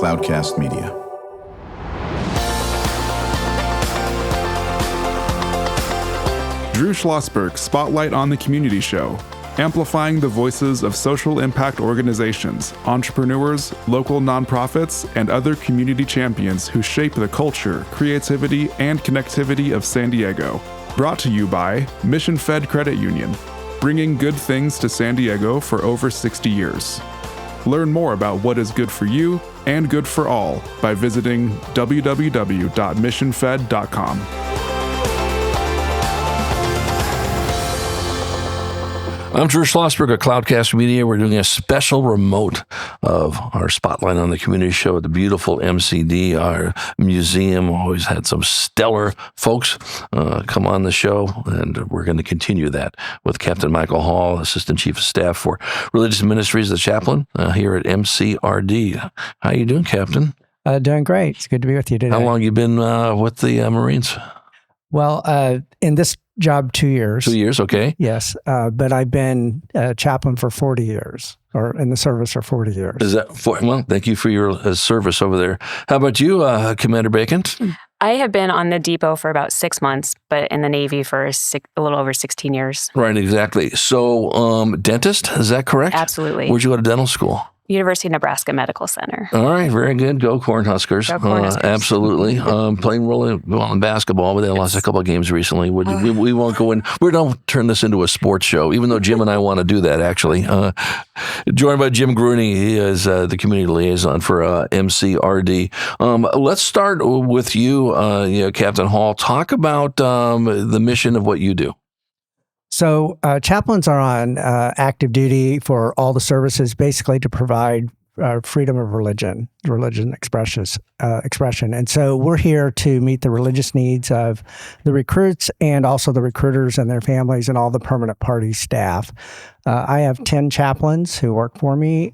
Cloudcast Media. Drew Schlosberg Spotlight on the Community Show, amplifying the voices of social impact organizations, entrepreneurs, local nonprofits, and other community champions who shape the culture, creativity, and connectivity of San Diego. Brought to you by Mission Fed Credit Union, bringing good things to San Diego for over 60 years. Learn more about what is good for you and good for all by visiting www.missionfed.com. I'm Drew Schlosberg of Cloudcast Media. We're doing a special remote of our Spotlight on the Community Show at the beautiful MCD. Our museum always had some stellar folks come on the show, and we're going to continue that with Captain Michael Hall, Assistant Chief of Staff for Religious Ministries, the chaplain here at MCRD. How you doing, Captain? Doing great. It's good to be with you today. How long you been with the Marines? Well, in this job, 2 years. 2 years, okay. Yes, but I've been a chaplain for 40 years, or in the service for 40 years. Is that well? Thank you for your service over there. How about you, Commander Bakan? I have been on the depot for about 6 months, but in the Navy for a little over 16 years. Right, exactly. So, dentist, is that correct? Absolutely. Where'd you go to dental school? University of Nebraska Medical Center. All right, very good. Go Cornhuskers. Go Cornhuskers. Absolutely. Playing really well in basketball, but they lost a couple of games recently. We won't go in. We don't turn this into a sports show, even though Jim and I want to do that, actually. Joined by Jim Grooney. He is the community liaison for MCRD. Let's start with you, Captain Hall. Talk about the mission of what you do. So chaplains are on active duty for all the services, basically to provide freedom of religion expression. And so we're here to meet the religious needs of the recruits and also the recruiters and their families and all the permanent party staff. I have 10 chaplains who work for me.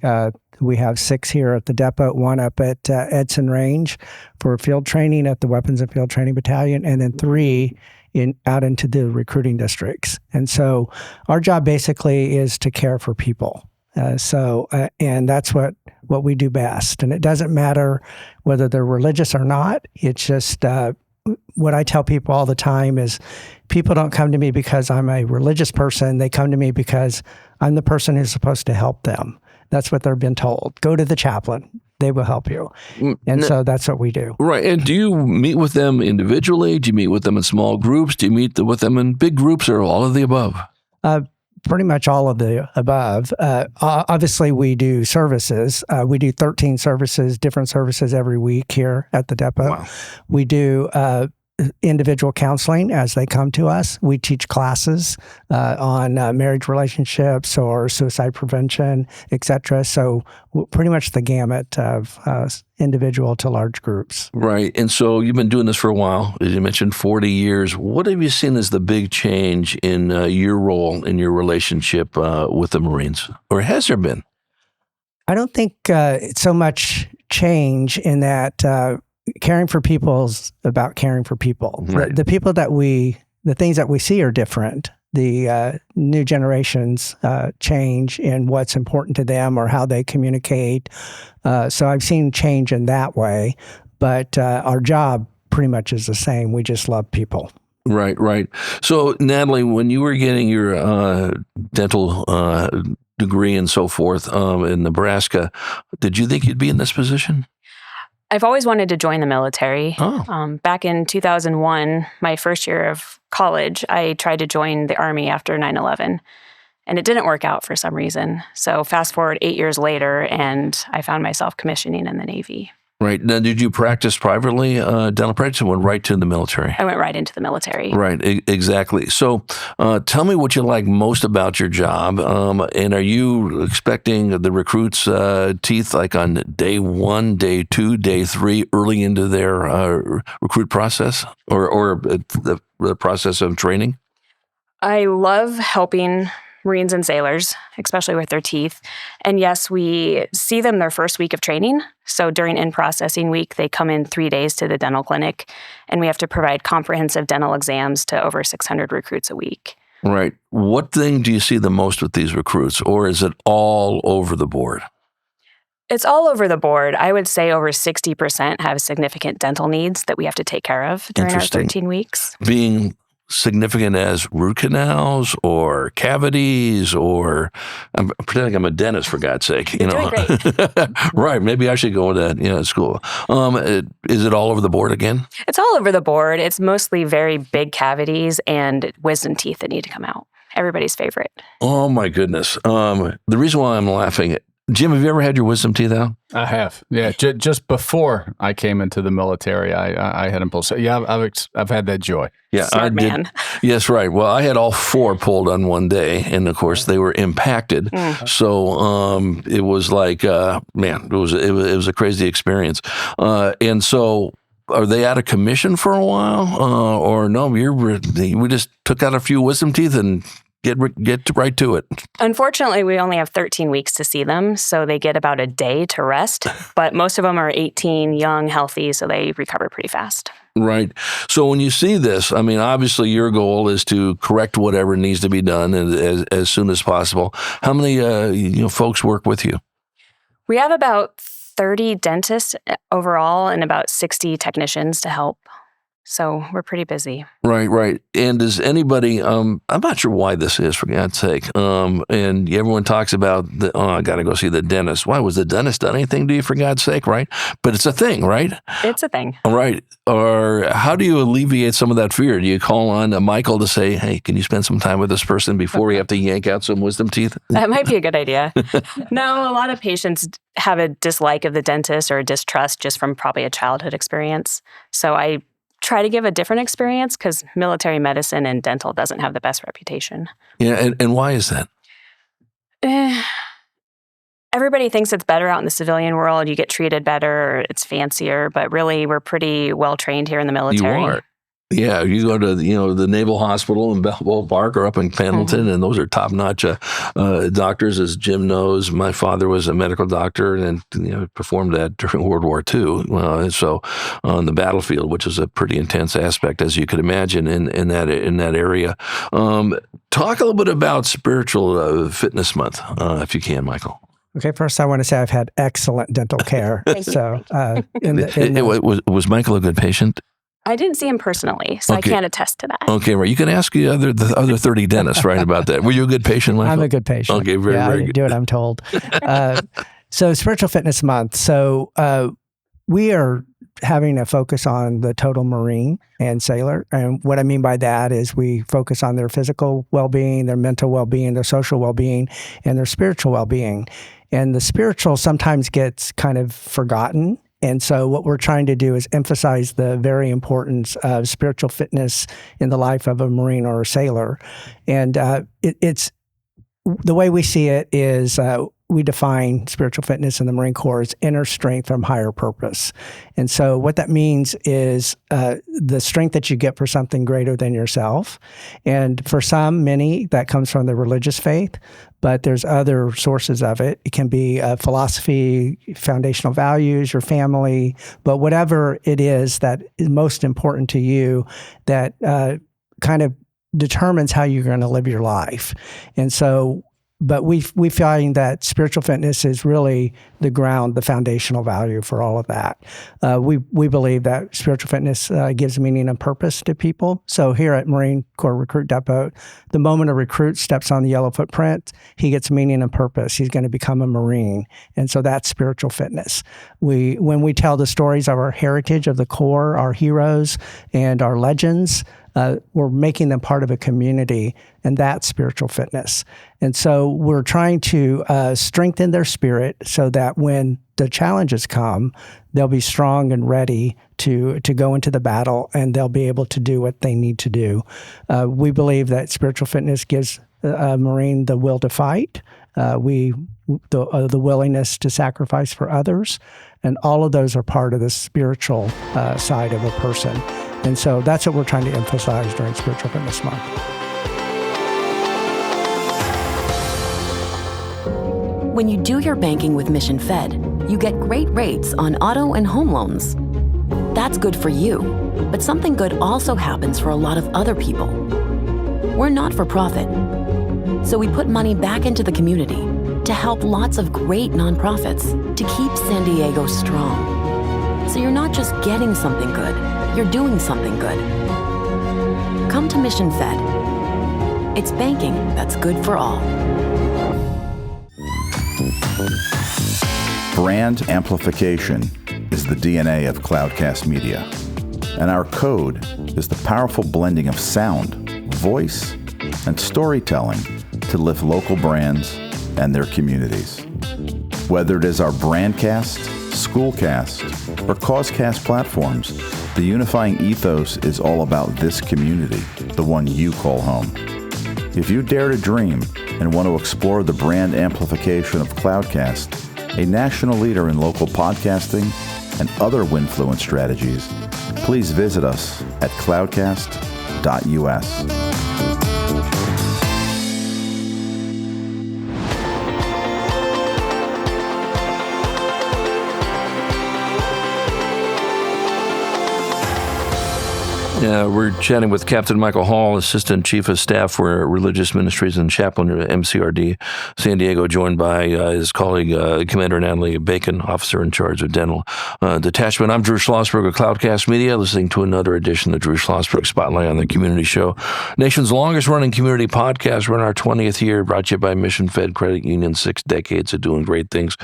We have 6 here at the depot, 1 up at Edson Range for field training at the Weapons and Field Training Battalion, and then 3 out into the recruiting districts. And so our job basically is to care for people. And that's what we do best. And it doesn't matter whether they're religious or not. It's just what I tell people all the time is people don't come to me because I'm a religious person. They come to me because I'm the person who's supposed to help them. That's what they've been told. Go to the chaplain. They will help you. And so that's what we do. Right. And do you meet with them individually? Do you meet with them in small groups? Do you meet with them in big groups, or all of the above? Pretty much all of the above. Obviously, we do services. We do 13 services, different services every week here at the depot. Wow. We do individual counseling as they come to us. We teach classes on marriage relationships or suicide prevention, etc. So pretty much the gamut of individual to large groups. Right. And so you've been doing this for a while. As you mentioned, 40 years. What have you seen as the big change in your role in your relationship with the Marines? Or has there been? I don't think it's so much change in that caring for people is about caring for people. Right. The people the things that we see are different. The new generations change in what's important to them or how they communicate. So I've seen change in that way, but our job pretty much is the same. We just love people. Right, right. So, Natalie, when you were getting your dental degree and so forth in Nebraska, did you think you'd be in this position? I've always wanted to join the military. Oh. Back in 2001, my first year of college, I tried to join the Army after 9/11, and it didn't work out for some reason. So fast forward 8 years later, and I found myself commissioning in the Navy. Right. Now, did you practice privately, dental practice, or went right to the military? I went right into the military. Right, exactly. So tell me what you like most about your job, and are you expecting the recruits' teeth like on day 1, day 2, day 3, early into their recruit process or the process of training? I love helping Marines and sailors, especially with their teeth. And yes, we see them their first week of training. So during in-processing week, they come in 3 days to the dental clinic, and we have to provide comprehensive dental exams to over 600 recruits a week. Right. What thing do you see the most with these recruits, or is it all over the board? It's all over the board. I would say over 60% have significant dental needs that we have to take care of during our 13 weeks. Being significant as root canals or cavities, or I'm pretending I'm a dentist, for God's sake. You're doing great. Right. Maybe I should go to school. Is it all over the board again? It's all over the board. It's mostly very big cavities and wisdom teeth that need to come out. Everybody's favorite. Oh, my goodness. The reason why I'm laughing, Jim, have you ever had your wisdom teeth out? I have. Yeah, just before I came into the military, I had them pulled. So yeah, I've had that joy. Yeah, Smart man. Yes, right. Well, I had all 4 pulled on one day, and of course they were impacted. So it was like, it was a crazy experience. And so, are they out of commission for a while, or no? We just took out a few wisdom teeth and get right to it. Unfortunately, we only have 13 weeks to see them, so they get about a day to rest. But most of them are 18, young, healthy, so they recover pretty fast. Right. So when you see this, I mean, obviously your goal is to correct whatever needs to be done as soon as possible. How many folks work with you? We have about 30 dentists overall and about 60 technicians to help. So we're pretty busy. Right. And does anybody, I'm not sure why this is, for God's sake, and everyone talks about, I got to go see the dentist. Why was the dentist done anything to you, for God's sake, right? But it's a thing, right? It's a thing. Right. Or how do you alleviate some of that fear? Do you call on Michael to say, hey, can you spend some time with this person before we have to yank out some wisdom teeth? That might be a good idea. No, a lot of patients have a dislike of the dentist or a distrust just from probably a childhood experience. So I try to give a different experience because military medicine and dental doesn't have the best reputation. Yeah, and why is that? Everybody thinks it's better out in the civilian world. You get treated better, or it's fancier, but really we're pretty well trained here in the military. You are. Yeah, you go to the Naval Hospital in Balboa Park or up in Pendleton, and those are top-notch doctors, as Jim knows. My father was a medical doctor and performed that during World War II. So on the battlefield, which is a pretty intense aspect, as you could imagine, in that area. Talk a little bit about Spiritual Fitness Month, if you can, Michael. Okay, first I want to say I've had excellent dental care. So, was Michael a good patient? I didn't see him personally, so Okay. I can't attest to that. Okay, right. You can ask the other 30 dentists, right, about that. Were you a good patient, Michael? I'm a good patient. Okay, very I good. do what I'm told. So Spiritual Fitness Month. So we are having a focus on the total Marine and sailor. And what I mean by that is we focus on their physical well-being, their mental well-being, their social well-being, and their spiritual well-being. And the spiritual sometimes gets kind of forgotten. And so what we're trying to do is emphasize the very importance of spiritual fitness in the life of a Marine or a sailor. And it's the way we see it is we define spiritual fitness in the Marine Corps as inner strength from higher purpose. And so what that means is the strength that you get for something greater than yourself. And for many, that comes from the religious faith, but there's other sources of it. It can be philosophy, foundational values, your family, but whatever it is that is most important to you that kind of determines how you're going to live your life. And so, but we find that spiritual fitness is really the ground, the foundational value for all of that. We believe that spiritual fitness gives meaning and purpose to people. So here at Marine Corps Recruit Depot, the moment a recruit steps on the yellow footprint, he gets meaning and purpose. He's going to become a Marine. And so that's spiritual fitness. When we tell the stories of our heritage of the Corps, our heroes, and our legends, we're making them part of a community, and that's spiritual fitness. And so we're trying to strengthen their spirit so that when the challenges come, they'll be strong and ready to go into the battle, and they'll be able to do what they need to do. We believe that spiritual fitness gives a Marine the will to fight, the willingness to sacrifice for others, and all of those are part of the spiritual side of a person. And so that's what we're trying to emphasize during Spiritual Fitness Month. When you do your banking with Mission Fed, you get great rates on auto and home loans. That's good for you, but something good also happens for a lot of other people. We're not for profit, so we put money back into the community to help lots of great nonprofits to keep San Diego strong. So you're not just getting something good, you're doing something good. Come to Mission Fed. It's banking that's good for all. Brand amplification is the DNA of Cloudcast Media, and our code is the powerful blending of sound, voice, and storytelling to lift local brands and their communities. Whether it is our Brandcast, Schoolcast, or Causecast platforms, the unifying ethos is all about this community, the one you call home. If you dare to dream and want to explore the brand amplification of Cloudcast, a national leader in local podcasting and other Winfluence strategies, please visit us at cloudcast.us. We're chatting with Captain Michael Hall, Assistant Chief of Staff for Religious Ministries and Chaplain at MCRD San Diego, joined by his colleague, Commander Natalie Bakan, Officer in Charge of Dental Detachment. I'm Drew Schlosberg of Cloudcast Media, listening to another edition of the Drew Schlosberg Spotlight on the Community Show. Nation's longest-running community podcast. We're in our 20th year, brought to you by Mission Fed Credit Union, 6 decades of doing great things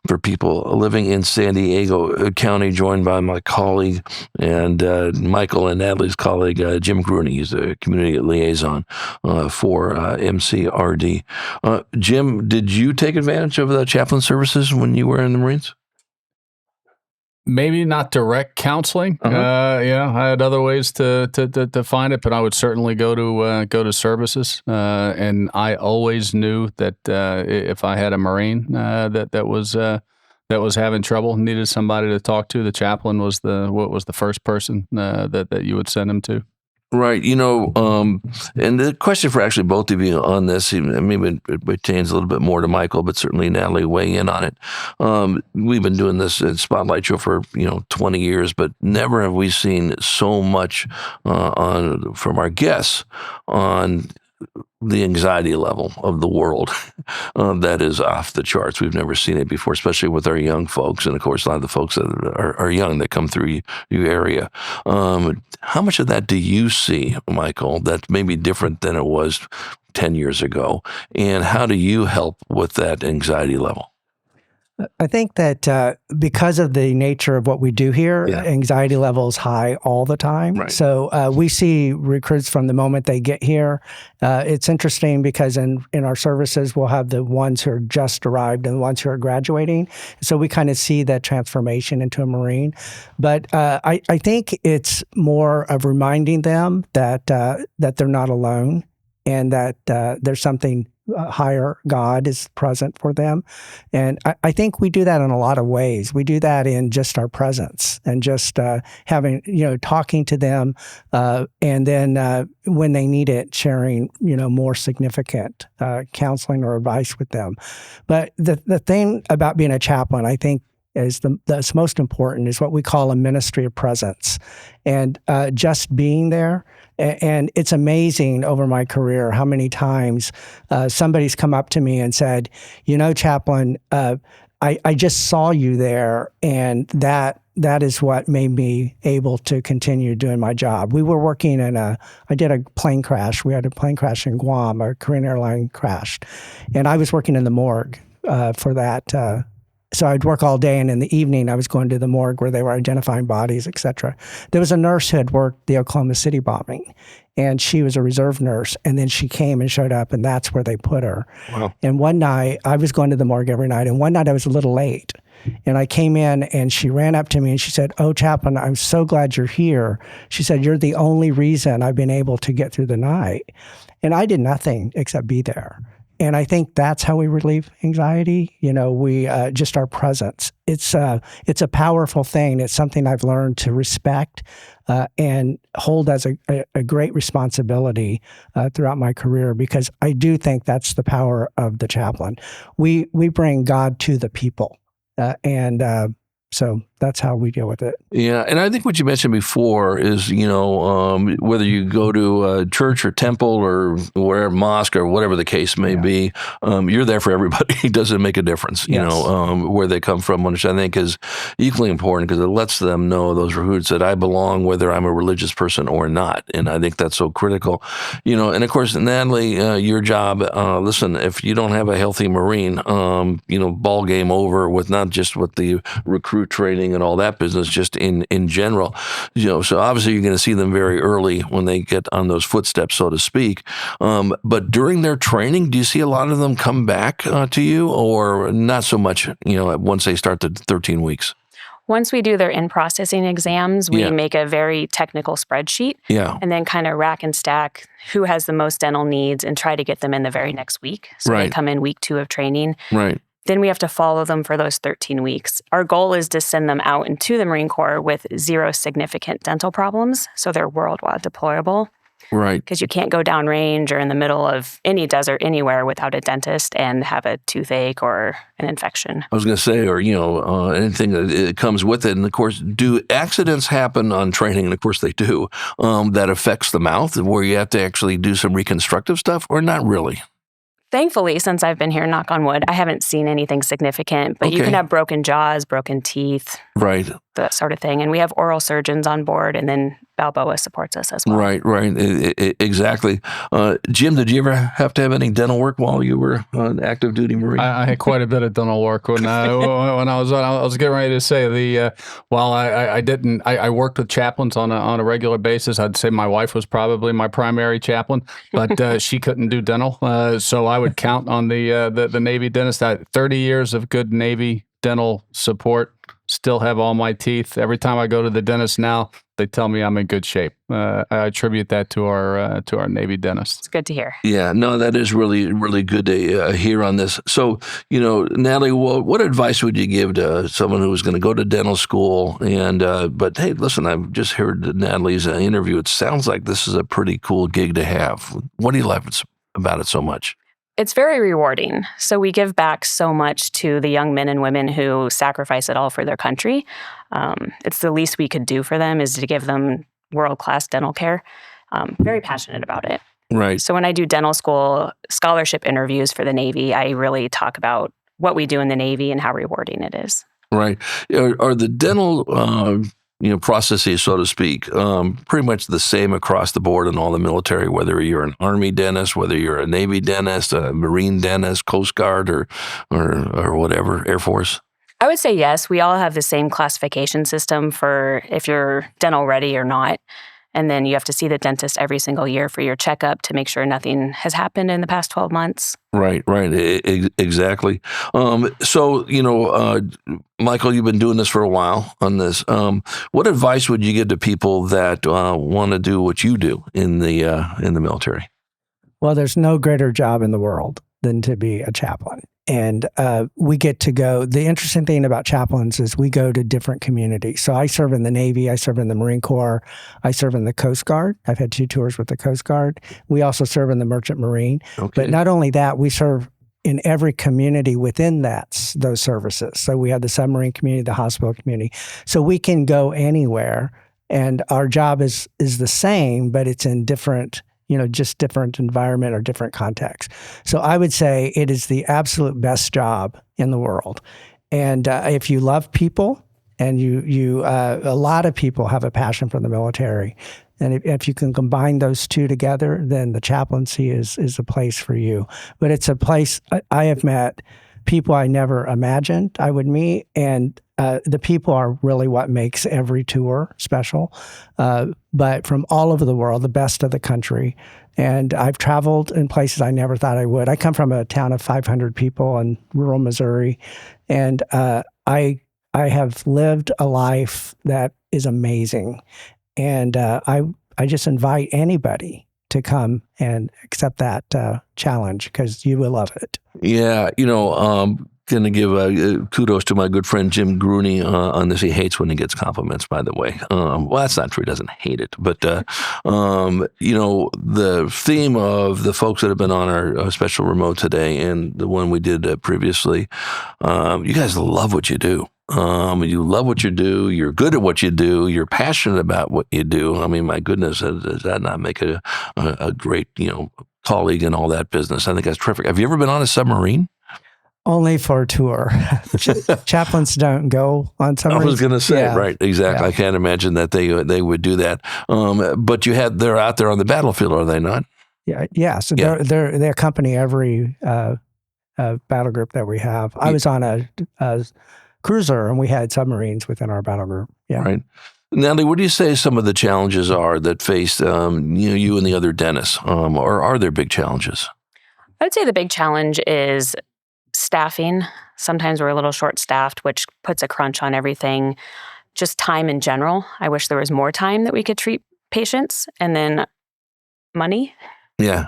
for people living in San Diego County, joined by my colleague and Michael and Natalie's colleague, Jim Grooney. He's a community liaison for MCRD. Jim, did you take advantage of the chaplain services when you were in the Marines? Maybe not direct counseling. I had other ways to find it, but I would certainly go to services. And I always knew that if I had a Marine that was having trouble, needed somebody to talk to, the chaplain was the first person that you would send him to. Right. And the question for actually both of you on this, maybe it pertains a little bit more to Michael, but certainly Natalie, weigh in on it. We've been doing this Spotlight Show for, 20 years, but never have we seen so much from our guests on the anxiety level of the world that is off the charts. We've never seen it before, especially with our young folks. And of course, a lot of the folks that are young that come through your area. How much of that do you see, Michael, that's maybe different than it was 10 years ago? And how do you help with that anxiety level? I think that because of the nature of what we do here, anxiety levels high all the time. Right. So we see recruits from the moment they get here. It's interesting because in our services, we'll have the ones who are just arrived and the ones who are graduating. So we kind of see that transformation into a Marine. But I think it's more of reminding them that they're not alone and that there's something higher God is present for them. And I think we do that in a lot of ways. We do that in just our presence and just having, talking to them and then when they need it, sharing, more significant counseling or advice with them. But the thing about being a chaplain, I think, is that's most important is what we call a ministry of presence. And just being there. And it's amazing over my career how many times somebody's come up to me and said, Chaplain, I just saw you there, and that is what made me able to continue doing my job. We were working I did a plane crash. We had a plane crash in Guam. A Korean airline crashed. And I was working in the morgue for that. So I'd work all day, and in the evening, I was going to the morgue where they were identifying bodies, et cetera. There was a nurse who had worked the Oklahoma City bombing, and she was a reserve nurse, and then she came and showed up, and that's where they put her. Wow. And one night, I was going to the morgue every night, and one night I was a little late, and I came in, and she ran up to me, and she said, "Oh, Chaplain, I'm so glad you're here." She said, "You're the only reason I've been able to get through the night." And I did nothing except be there. And I think that's how we relieve anxiety. We just our presence. It's a powerful thing. It's something I've learned to respect and hold as a great responsibility throughout my career, because I do think that's the power of the chaplain. We bring God to the people, and so that's how we deal with it. Yeah, and I think what you mentioned before is, whether you go to a church or temple or wherever, mosque or whatever the case may be, you're there for everybody. It doesn't make a difference, where they come from, which I think is equally important because it lets them know, those recruits, that I belong whether I'm a religious person or not. And I think that's so critical. And of course, Natalie, your job, listen, if you don't have a healthy Marine, ball game over with not just with the recruit training and all that business, just in general. So obviously you're going to see them very early when they get on those footsteps, so to speak. But during their training, do you see a lot of them come back to you, or not so much, once they start the 13 weeks? Once we do their in-processing exams, we make a very technical spreadsheet and then kind of rack and stack who has the most dental needs and try to get them in the very next week. So they come in week 2 of training. Right. Then we have to follow them for those 13 weeks. Our goal is to send them out into the Marine Corps with 0 significant dental problems, so they're worldwide deployable. Right. Because you can't go downrange or in the middle of any desert anywhere without a dentist and have a toothache or an infection. I was going to say, or, anything that comes with it. And of course, do accidents happen on training? And of course they do, that affects the mouth, where you have to actually do some reconstructive stuff, or not really? Thankfully, since I've been here, knock on wood, I haven't seen anything significant, but you can have broken jaws, broken teeth, that sort of thing. And we have oral surgeons on board, and then Balboa supports us as well. Right. Exactly. Jim, did you ever have to have any dental work while you were an active duty Marine? I had quite a bit of dental work when I was getting ready to say while I worked with chaplains on a regular basis. I'd say my wife was probably my primary chaplain, but she couldn't do dental. So I would count on the Navy dentist. 30 years of good Navy dental support. Still have all my teeth. Every time I go to the dentist now, they tell me I'm in good shape. I attribute that to our Navy dentist. It's good to hear. Yeah, no, that is really, really good to hear on this. So, Natalie, what advice would you give to someone who was going to go to dental school? And but hey, listen, I've just heard Natalie's interview. It sounds like this is a pretty cool gig to have. What do you like about it so much? It's very rewarding. So we give back so much to the young men and women who sacrifice it all for their country. It's the least we could do for them is to give them world-class dental care. Very passionate about it. Right. So when I do dental school scholarship interviews for the Navy, I really talk about what we do in the Navy and how rewarding it is. Right. Are the dental processes, so to speak, pretty much the same across the board in all the military, whether you're an Army dentist, whether you're a Navy dentist, a Marine dentist, Coast Guard, or whatever, Air Force? I would say yes. We all have the same classification system for if you're dental ready or not. And then you have to see the dentist every single year for your checkup to make sure nothing has happened in the past 12 months. Right. Exactly. So, Michael, you've been doing this for a while on this. What advice would you give to people that want to do what you do in the military? Well, there's no greater job in the world than to be a chaplain. And we get to go. The interesting thing about chaplains is we go to different communities. So I serve in the Navy. I serve in the Marine Corps. I serve in the Coast Guard. I've had 2 tours with the Coast Guard. We also serve in the Merchant Marine. Okay. But not only that, we serve in every community within those services. So we have the submarine community, the hospital community. So we can go anywhere. And our job is the same, but it's in different just different environment or different context. So I would say it is the absolute best job in the world. And if you love people, and a lot of people have a passion for the military, and if you can combine those two together, then the chaplaincy is a place for you. But it's a place I have met people I never imagined I would meet, and the people are really what makes every tour special. But from all over the world, the best of the country. And I've traveled in places I never thought I would. I come from a town of 500 people in rural Missouri, and I have lived a life that is amazing. And I just invite anybody to come and accept that challenge, because you will love it. Yeah, going to give kudos to my good friend Jim Grooney on this. He hates when he gets compliments, by the way. Well, that's not true. He doesn't hate it. But, the theme of the folks that have been on our special remote today and the one we did previously, you guys love what you do. You love what you do. You're good at what you do. You're passionate about what you do. I mean, my goodness, does that not make a great, colleague in all that business? I think that's terrific. Have you ever been on a submarine? Only for a tour. Chaplains don't go on submarines. I was going to say, Yeah. right, exactly. Yeah. I can't imagine that they would do that. But they're out there on the battlefield, are they not? Yeah. So they accompany every battle group that we have. I was on a cruiser, and we had submarines within our battle group. Yeah. Right. Natalie, what do you say some of the challenges are that face you and the other dentists, or are there big challenges? I would say the big challenge is staffing. Sometimes we're a little short-staffed, which puts a crunch on everything. Just time in general. I wish there was more time that we could treat patients, and then money. Yeah.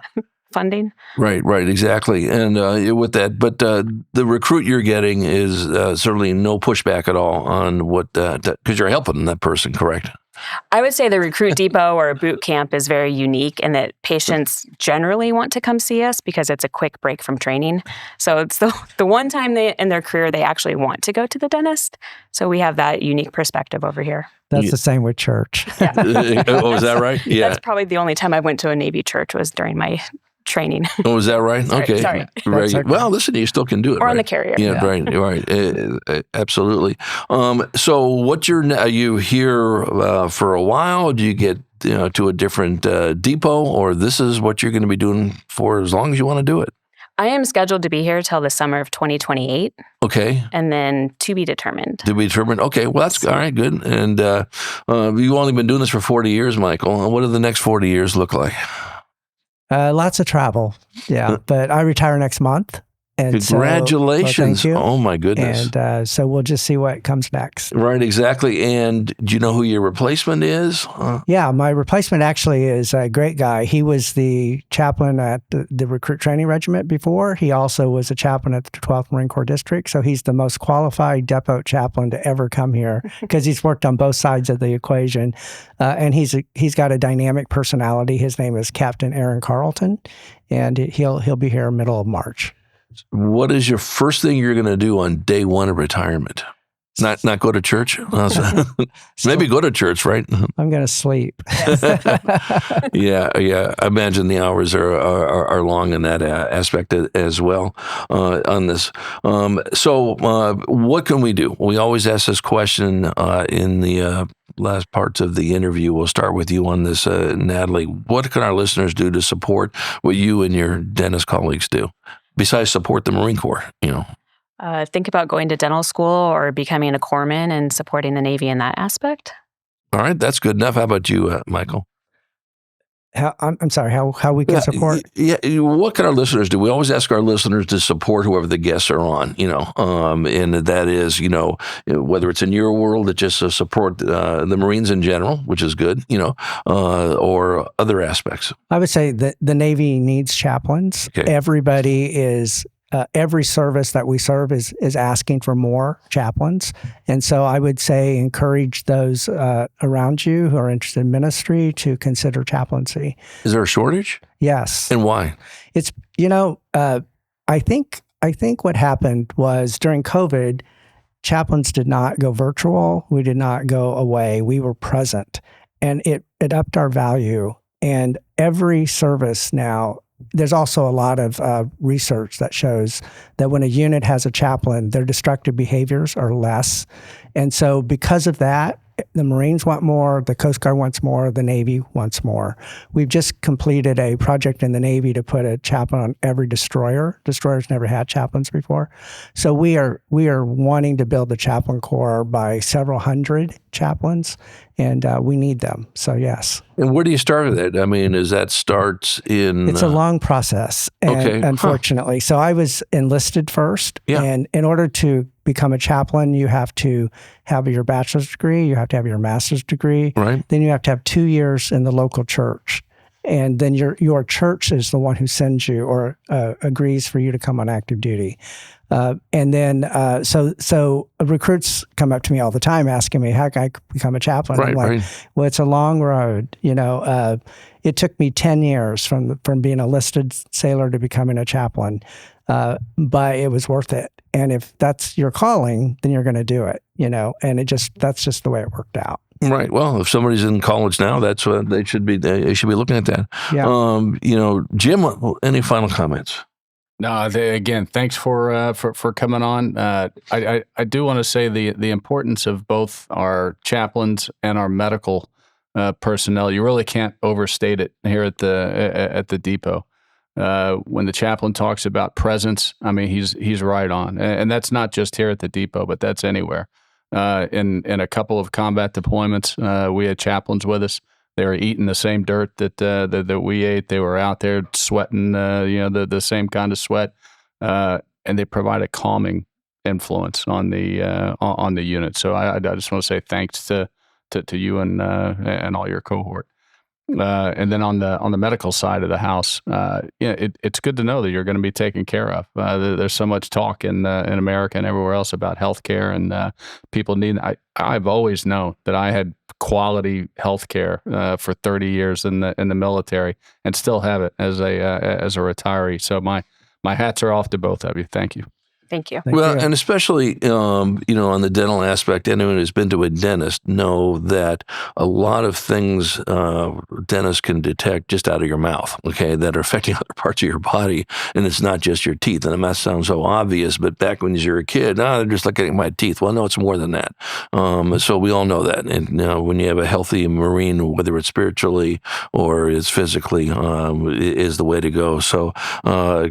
Funding. Right, exactly. And with that, but the recruit you're getting is certainly no pushback at all on what, because you're helping that person, correct? I would say the recruit depot or a boot camp is very unique in that patients generally want to come see us because it's a quick break from training. So it's the one time in their career they actually want to go to the dentist. So we have that unique perspective over here. That's the same with church. Yeah. Oh, is that right? Yeah. That's probably the only time I went to a Navy church was during my training. Oh, is that right? Sorry. Very good. Well, listen, you still can do it. Or right? on the carrier. Yeah, right. Absolutely. So are you here for a while? Do you get to a different depot, or this is what you're going to be doing for as long as you want to do it? I am scheduled to be here till the summer of 2028. Okay. And then to be determined. To be determined. Okay. Well, that's all right. Good. And you've only been doing this for 40 years, Michael. What do the next 40 years look like? Lots of travel. Yeah. But I retire next month. And Congratulations. Thank you. Oh, my goodness. And so we'll just see what comes next. Right, exactly. And do you know who your replacement is? Yeah, my replacement actually is a great guy. He was the chaplain at the recruit training regiment before. He also was a chaplain at the 12th Marine Corps District. So he's the most qualified depot chaplain to ever come here because he's worked on both sides of the equation. And he's got a dynamic personality. His name is Captain Aaron Carlton, and he'll be here middle of March. What is your first thing you're going to do on day one of retirement? Not go to church? Maybe go to church, right? I'm going to sleep. Yeah. I imagine the hours are long in that aspect as well on this. So what can we do? We always ask this question in the last parts of the interview. We'll start with you on this, Natalie. What can our listeners do to support what you and your dentist colleagues do? Besides support the Marine Corps, think about going to dental school or becoming a corpsman and supporting the Navy in that aspect. All right, that's good enough. How about you, Michael? I'm sorry, how we can support? Yeah, what can our listeners do? We always ask our listeners to support whoever the guests are on, and that is, whether it's in your world, that just support the Marines in general, which is good, or other aspects. I would say that the Navy needs chaplains. Okay. Everybody is... every service that we serve is asking for more chaplains. And so I would say encourage those around you who are interested in ministry to consider chaplaincy. Is there a shortage? Yes. And why? It's, I think what happened was during COVID, chaplains did not go virtual. We did not go away. We were present. And it upped our value. And every service now, there's also a lot of research that shows that when a unit has a chaplain, their destructive behaviors are less. And so because of that, the Marines want more, the Coast Guard wants more, the Navy wants more. We've just completed a project in the Navy to put a chaplain on every destroyer. Destroyers never had chaplains before. So we are wanting to build the chaplain corps by several hundred chaplains, and we need them. So yes. And where do you start with it? I mean, starts in... It's a long process, unfortunately. So I was enlisted first, and in order to become a chaplain, you have to have your bachelor's degree, you have to have your master's degree, right. Then you have to have 2 years in the local church. And then your church is the one who sends you or agrees for you to come on active duty. And then, so recruits come up to me all the time asking me, how can I become a chaplain? Right, I'm like, right. Well, it's a long road. It took me 10 years from being a listed sailor to becoming a chaplain, but it was worth it. And if that's your calling, then you're going to do it, and that's just the way it worked out. Right. Well, if somebody's in college now, that's what they should be looking at that. Yeah. Jim, any final comments? No, again, thanks for coming on. I do want to say the importance of both our chaplains and our medical personnel. You really can't overstate it here at the depot. When the chaplain talks about presence, I mean he's right on, and that's not just here at the depot, but that's anywhere. In a couple of combat deployments, we had chaplains with us. They were eating the same dirt that we ate. They were out there sweating, the same kind of sweat, and they provide a calming influence on the unit. So I just want to say thanks to you and all your cohort. And then on the medical side of the house, it's good to know that you're going to be taken care of. There's so much talk in America and everywhere else about healthcare, and people need. I've always known that I had quality healthcare for 30 years in the military, and still have it as a retiree. So my hats are off to both of you. Thank you. Thank you. And especially, on the dental aspect, anyone who's been to a dentist know that a lot of things dentists can detect just out of your mouth, okay, that are affecting other parts of your body, and it's not just your teeth. And that sounds so obvious, but back when you were a kid, they're just looking at my teeth. Well, no, it's more than that. So we all know that. And when you have a healthy Marine, whether it's spiritually or it's physically, is the way to go. So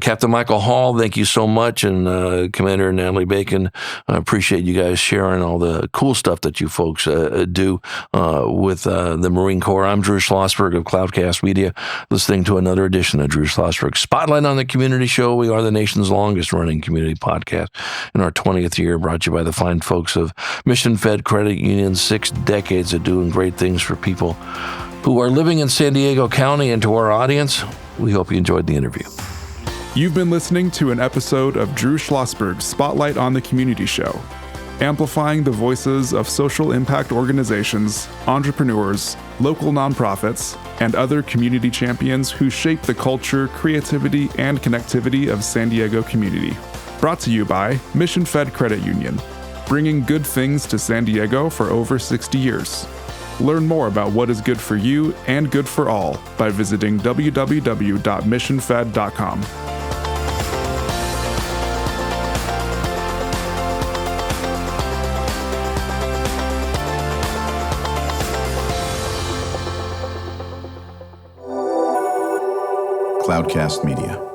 Captain Michael Hall, thank you so much, and Commander Natalie Bakan, I appreciate you guys sharing all the cool stuff that you folks do with the Marine Corps. I'm Drew Schlosberg of Cloudcast Media, listening to another edition of Drew Schlosberg Spotlight on the Community Show. We are the nation's longest running community podcast in our 20th year, brought to you by the fine folks of Mission Fed Credit Union. 6 decades of doing great things for people who are living in San Diego County. And to our audience, we hope you enjoyed the interview. You've been listening to an episode of Drew Schlosberg's Spotlight on the Community Show, amplifying the voices of social impact organizations, entrepreneurs, local nonprofits, and other community champions who shape the culture, creativity, and connectivity of San Diego community. Brought to you by Mission Fed Credit Union, bringing good things to San Diego for over 60 years. Learn more about what is good for you and good for all by visiting www.missionfed.com. Cloudcast Media.